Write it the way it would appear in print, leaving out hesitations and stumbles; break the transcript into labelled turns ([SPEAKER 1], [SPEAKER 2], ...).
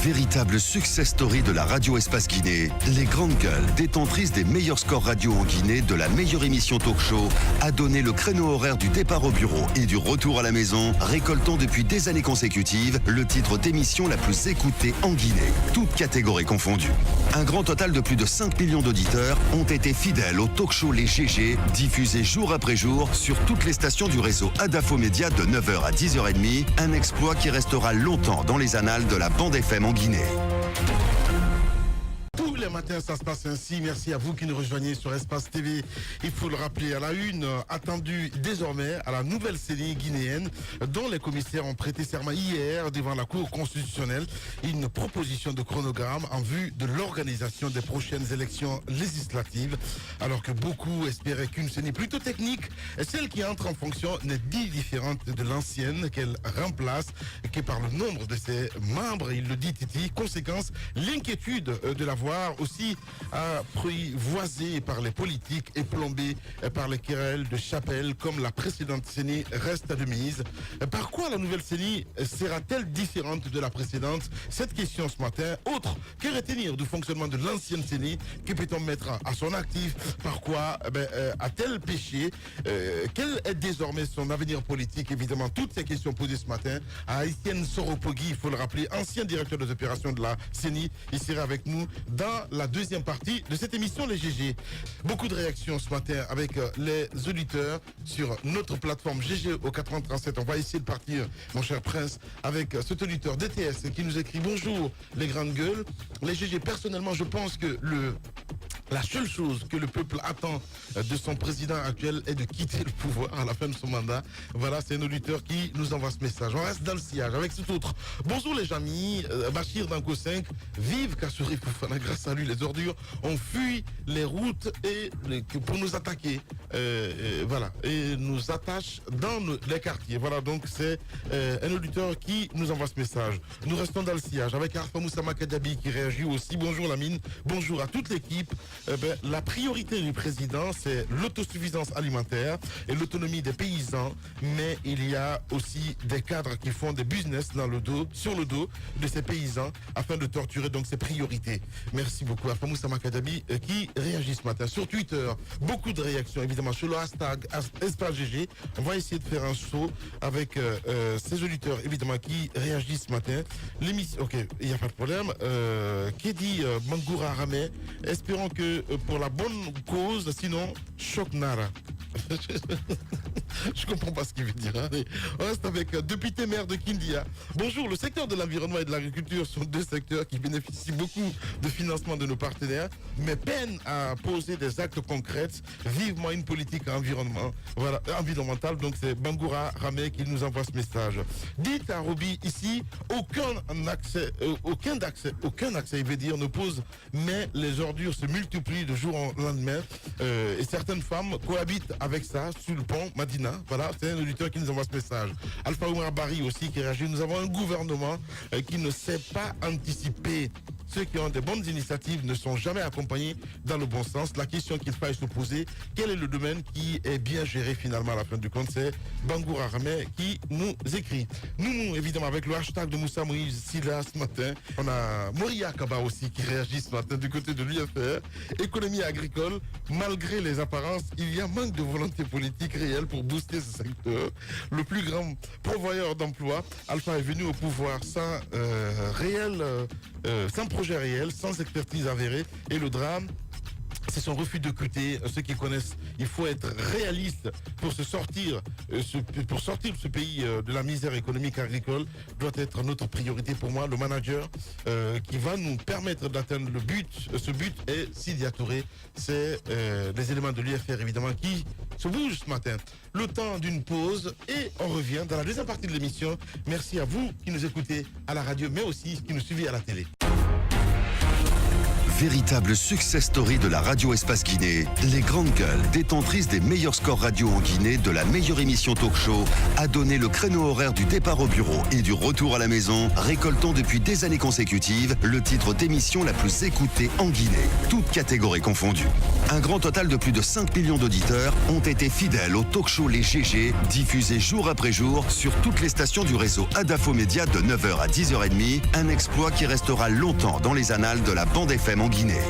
[SPEAKER 1] Véritable success story de la radio Espace Guinée, les grandes gueules, détentrices des meilleurs scores radio en Guinée, de la meilleure émission talk show, a donné le créneau horaire du départ au bureau et du retour à la maison, récoltant depuis des années consécutives le titre d'émission la plus écoutée en Guinée, toutes catégories confondues. Un grand total de plus de 5 millions d'auditeurs ont été fidèles au talk show Les GG, diffusé jour après jour sur toutes les stations du réseau Adafo Média de 9h à 10h30, un exploit qui restera longtemps dans les annales de la bande FM en Guinée.
[SPEAKER 2] Tous les matins, ça se passe ainsi. Merci à vous qui nous rejoignez sur Espace TV. Il faut le rappeler, à la une, attendue désormais à la nouvelle CENI guinéenne, dont les commissaires ont prêté serment hier devant la Cour constitutionnelle. Une proposition de chronogramme en vue de l'organisation des prochaines élections législatives. Alors que beaucoup espéraient qu'une CENI plutôt technique, celle qui entre en fonction, n'est ni différente de l'ancienne qu'elle remplace, que par le nombre de ses membres. Il le dit Titi. Conséquence, l'inquiétude de la voir aussi apprivoisée par les politiques et plombée par les querelles de chapelle comme la précédente CENI reste à de mise. Par quoi la nouvelle CENI sera-t-elle différente de la précédente? Cette question ce matin, autre que retenir du fonctionnement de l'ancienne CENI, que peut-on mettre à son actif? Par quoi a-t-elle péché? Quel est désormais son avenir politique? Évidemment, toutes ces questions posées ce matin à Etienne Soropogui, il faut le rappeler, ancien directeur des opérations de la CENI. Il sera avec nous dans la deuxième partie de cette émission Les GG. Beaucoup de réactions ce matin avec les auditeurs sur notre plateforme GG au 8037. On va essayer de partir, mon cher Prince, avec cet auditeur DTS qui nous écrit: bonjour les grandes gueules. Les GG, personnellement, je pense que la seule chose que le peuple attend de son président actuel est de quitter le pouvoir à la fin de son mandat. Voilà, c'est un auditeur qui nous envoie ce message. On reste dans le sillage avec cet autre. Bonjour les amis, Bachir d'Anko 5, vive Kassouri Fofana, grâce à lui les ordures ont fui les routes pour nous attaquer. Voilà, et nous attachent dans les quartiers. Voilà, donc c'est un auditeur qui nous envoie ce message. Nous restons dans le sillage avec Arfa Moussa Makadabi qui réagit aussi. Bonjour Lamine, bonjour à toute l'équipe. La priorité du président, c'est l'autosuffisance alimentaire et l'autonomie des paysans, mais il y a aussi des cadres qui font des business sur le dos de ces paysans afin de torturer donc ces priorités. Merci beaucoup à Famoussa Makadabi qui réagit ce matin sur Twitter. Beaucoup de réactions évidemment sur le hashtag #EspaceGG. On va essayer de faire un saut avec ces auditeurs évidemment qui réagissent ce matin. L'émission, ok, il n'y a pas de problème. Qui dit Bangoura Ramé, espérons que pour la bonne cause, sinon choc nara. Je comprends pas ce qu'il veut dire. Hein. On reste avec député maire de Kindia. Bonjour, le secteur de l'environnement et de l'agriculture sont deux secteurs qui bénéficient beaucoup de financement de nos partenaires, mais peinent à poser des actes concrets. Vivement une politique environnementale. Donc c'est Bangoura Ramé qui nous envoie ce message. Dites à Roby ici, aucun accès, il veut dire, ne pose, mais les ordures se multiplient de jour en lendemain. Et certaines femmes cohabitent avec ça sur le pont Madina. Voilà, c'est un auditeur qui nous envoie ce message. Alpha Oumar Barry aussi qui réagit. Nous avons un gouvernement qui ne sait pas anticiper. Ceux qui ont des bonnes initiatives ne sont jamais accompagnés dans le bon sens. La question qu'il faille se poser, quel est le domaine qui est bien géré finalement à la fin du compte? C'est Bangoura Ramé qui nous écrit. Nous, évidemment, avec le hashtag de Moussa Moïse Silla ce matin, on a Moria Kaba aussi qui réagit ce matin du côté de l'UFR. Économie agricole, malgré les apparences, il y a manque de volonté politique réelle pour booster ce secteur. Le plus grand pourvoyeur d'emplois, Alpha est venu au pouvoir sans sans projet réel, sans expertise avérée, et le drame, c'est son refus de recruter. Ceux qui connaissent, il faut être réaliste pour sortir de ce pays de la misère économique agricole doit être notre priorité. Pour moi, le manager qui va nous permettre d'atteindre ce but est Sidia Touré. C'est les éléments de l'UFR évidemment qui se bougent ce matin. Le temps d'une pause et on revient dans la deuxième partie de l'émission. Merci à vous qui nous écoutez à la radio mais aussi qui nous suivez à la télé.
[SPEAKER 1] Véritable success story de la radio Espace Guinée, les grandes gueules, détentrices des meilleurs scores radio en Guinée de la meilleure émission talk show, a donné le créneau horaire du départ au bureau et du retour à la maison, récoltant depuis des années consécutives le titre d'émission la plus écoutée en Guinée, toutes catégories confondues. Un grand total de plus de 5 millions d'auditeurs ont été fidèles au talk show Les GG, diffusé jour après jour sur toutes les stations du réseau Adafo Média de 9h à 10h30, un exploit qui restera longtemps dans les annales de la bande FM en Guinée.